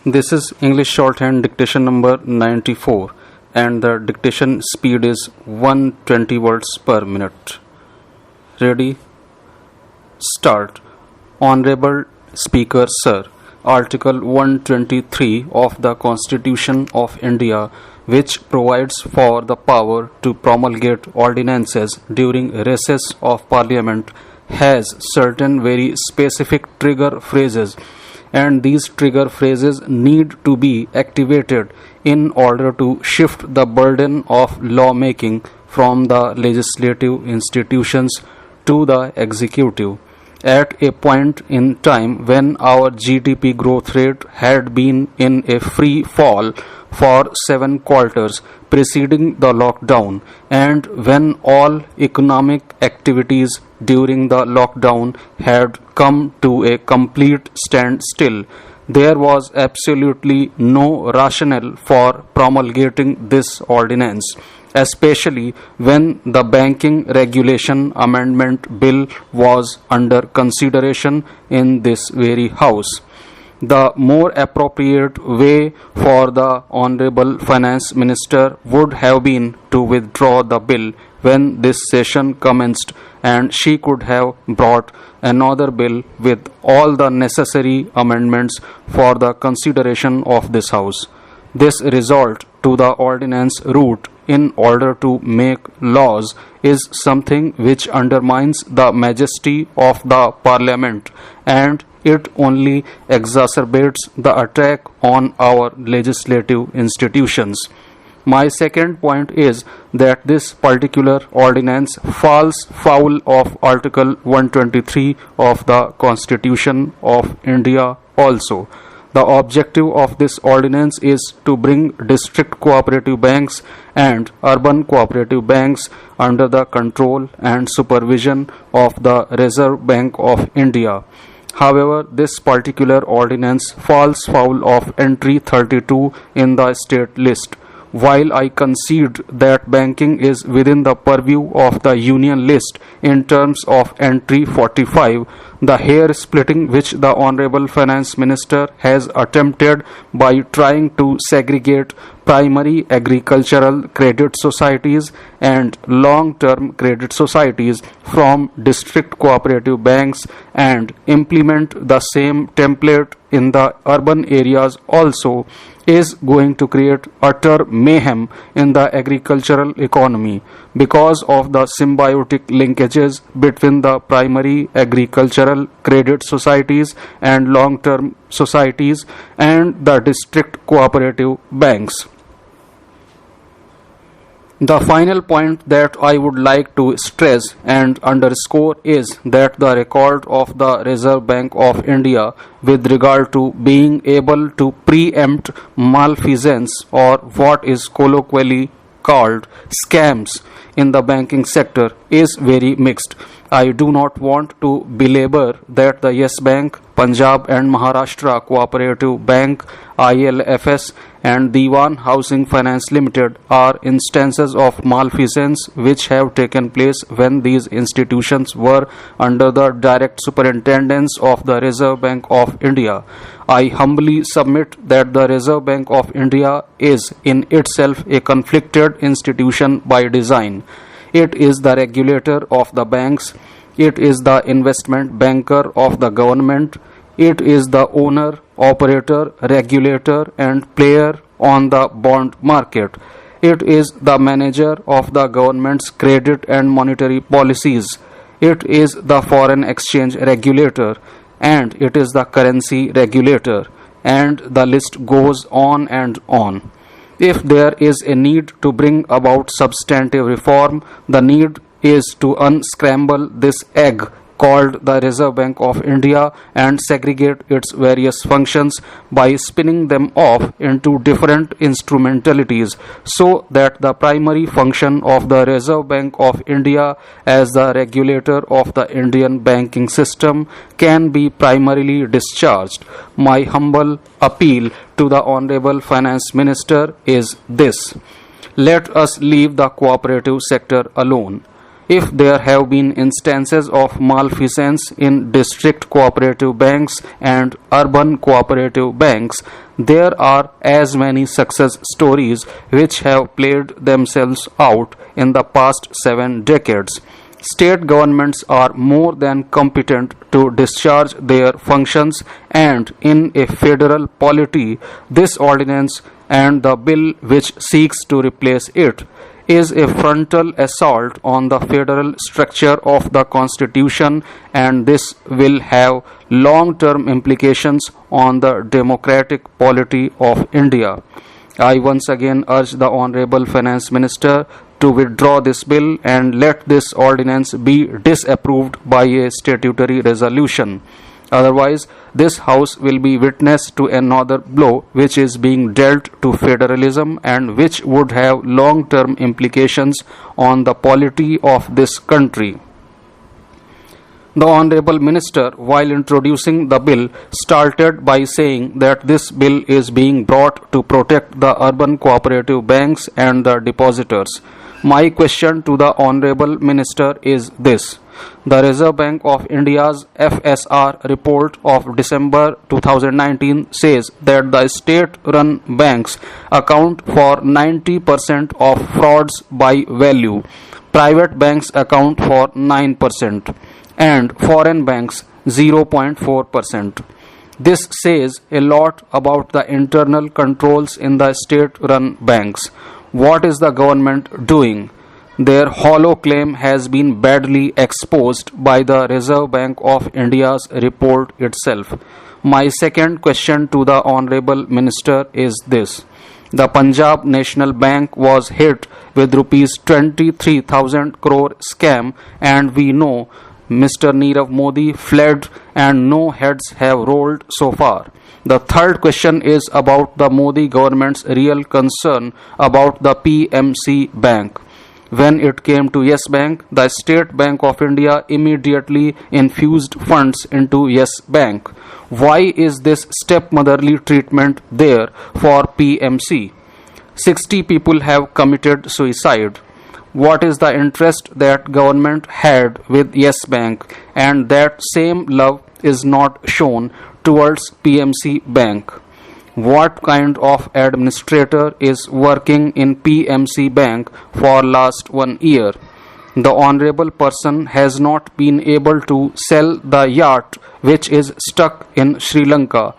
This is English shorthand dictation number 94 and the dictation speed is 120 words per minute. Ready? Start. Honorable Speaker Sir, Article 123 of the Constitution of India, which provides for the power to promulgate ordinances during recess of Parliament, has certain very specific trigger phrases, and these trigger phrases need to be activated in order to shift the burden of lawmaking from the legislative institutions to the executive. At a point in time when our GDP growth rate had been in a free fall for 7 quarters preceding the lockdown, and when all economic activities during the lockdown had come to a complete standstill, there was absolutely no rationale for promulgating this ordinance, especially when the Banking Regulation Amendment Bill was under consideration in this very House. The more appropriate way for the Honorable Finance Minister would have been to withdraw the bill when this session commenced, and she could have brought another bill with all the necessary amendments for the consideration of this House. This resort to the ordinance route in order to make laws is something which undermines the majesty of the Parliament, and it only exacerbates the attack on our legislative institutions. My second point is that this particular ordinance falls foul of Article 123 of the Constitution of India also. The objective of this ordinance is to bring district cooperative banks and urban cooperative banks under the control and supervision of the Reserve Bank of India. However, this particular ordinance falls foul of entry 32 in the state list. While I concede that banking is within the purview of the union list in terms of entry 45, the hair splitting which the Honorable Finance Minister has attempted by trying to segregate primary agricultural credit societies and long-term credit societies from district cooperative banks and implement the same template in the urban areas also is going to create utter mayhem in the agricultural economy because of the symbiotic linkages between the primary agricultural credit societies and long-term societies and the district cooperative banks. The final point that I would like to stress and underscore is that the record of the Reserve Bank of India with regard to being able to preempt malfeasance, or what is colloquially called scams, in the banking sector is very mixed. I do not want to belabor that the Yes Bank, Punjab and Maharashtra Cooperative Bank, ILFS and Diwan Housing Finance Limited are instances of malfeasance which have taken place when these institutions were under the direct superintendence of the Reserve Bank of India. I humbly submit that the Reserve Bank of India is in itself a conflicted institution by design. It is the regulator of the banks, it is the investment banker of the government, it is the owner, operator, regulator and player on the bond market. It is the manager of the government's credit and monetary policies. It is the foreign exchange regulator, and it is the currency regulator, and the list goes on and on. If there is a need to bring about substantive reform, the need is to unscramble this egg called the Reserve Bank of India and segregate its various functions by spinning them off into different instrumentalities so that the primary function of the Reserve Bank of India as the regulator of the Indian banking system can be primarily discharged. My humble appeal to the Honorable Finance Minister is this: let us leave the cooperative sector alone. If there have been instances of malfeasance in district cooperative banks and urban cooperative banks, there are as many success stories which have played themselves out in the past 7 decades. State governments are more than competent to discharge their functions, and in a federal polity, this ordinance and the bill which seeks to replace it is a frontal assault on the federal structure of the Constitution, and this will have long-term implications on the democratic polity of India. I once again urge the Honorable Finance Minister to withdraw this bill and let this ordinance be disapproved by a statutory resolution. Otherwise, this House will be witness to another blow which is being dealt to federalism and which would have long-term implications on the polity of this country. The Honorable Minister, while introducing the bill, started by saying that this bill is being brought to protect the urban cooperative banks and the depositors. My question to the Honorable Minister is this. The Reserve Bank of India's FSR report of December 2019 says that the state-run banks account for 90% of frauds by value, private banks account for 9%, and foreign banks 0.4%. This says a lot about the internal controls in the state-run banks. What is the government doing? Their hollow claim has been badly exposed by the Reserve Bank of India's report itself. My second question to the Honorable Minister is this. The Punjab National Bank was hit with rupees 23,000 crore scam, and we know Mr. Nirav Modi fled and no heads have rolled so far. The third question is about the Modi government's real concern about the PMC Bank. When it came to Yes Bank, the State Bank of India immediately infused funds into Yes Bank. Why is this stepmotherly treatment there for PMC? 60 people have committed suicide. What is the interest that government had with Yes Bank, and that same love is not shown towards PMC Bank? What kind of administrator is working in PMC Bank for last 1 year? The honorable person has not been able to sell the yacht which is stuck in Sri Lanka.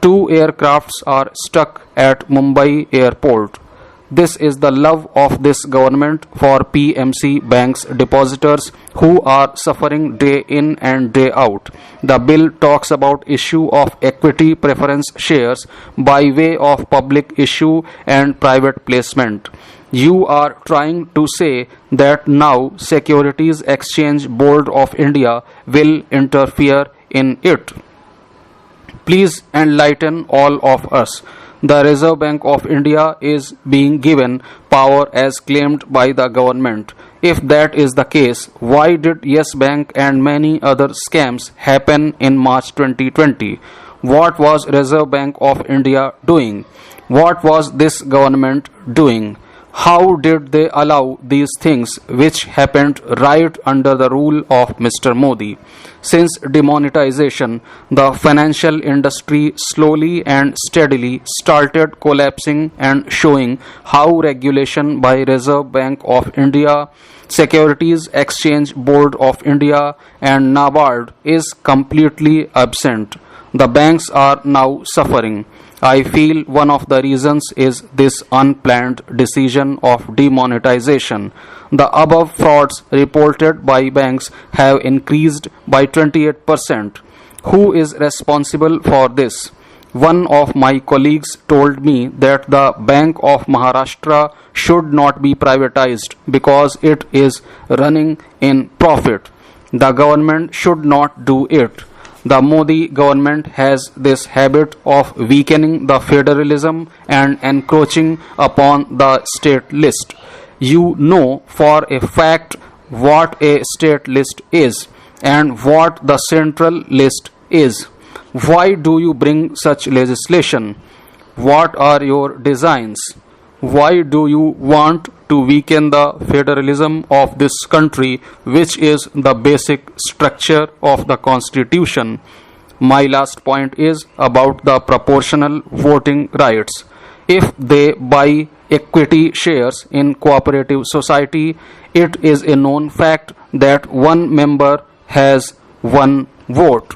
2 aircrafts are stuck at Mumbai airport. This is the love of this government for PMC Bank's depositors who are suffering day in and day out. The bill talks about issue of equity preference shares by way of public issue and private placement. You are trying to say that now Securities Exchange Board of India will interfere in it. Please enlighten all of us. The Reserve Bank of India is being given power as claimed by the government. If that is the case, why did Yes Bank and many other scams happen in March 2020? What was Reserve Bank of India doing? What was this government doing? How did they allow these things which happened right under the rule of Mr. Modi? Since demonetization, the financial industry slowly and steadily started collapsing and showing how regulation by Reserve Bank of India, Securities Exchange Board of India and NABARD is completely absent. The banks are now suffering. I feel one of the reasons is this unplanned decision of demonetization. The above frauds reported by banks have increased by 28%. Who is responsible for this? One of my colleagues told me that the Bank of Maharashtra should not be privatized because it is running in profit. The government should not do it. The Modi government has this habit of weakening the federalism and encroaching upon the state list. You know for a fact what a state list is and what the central list is. Why do you bring such legislation? What are your designs? Why do you want to weaken the federalism of this country, which is the basic structure of the constitution? My last point is about the proportional voting rights. If they buy equity shares in cooperative society, it is a known fact that one member has one vote.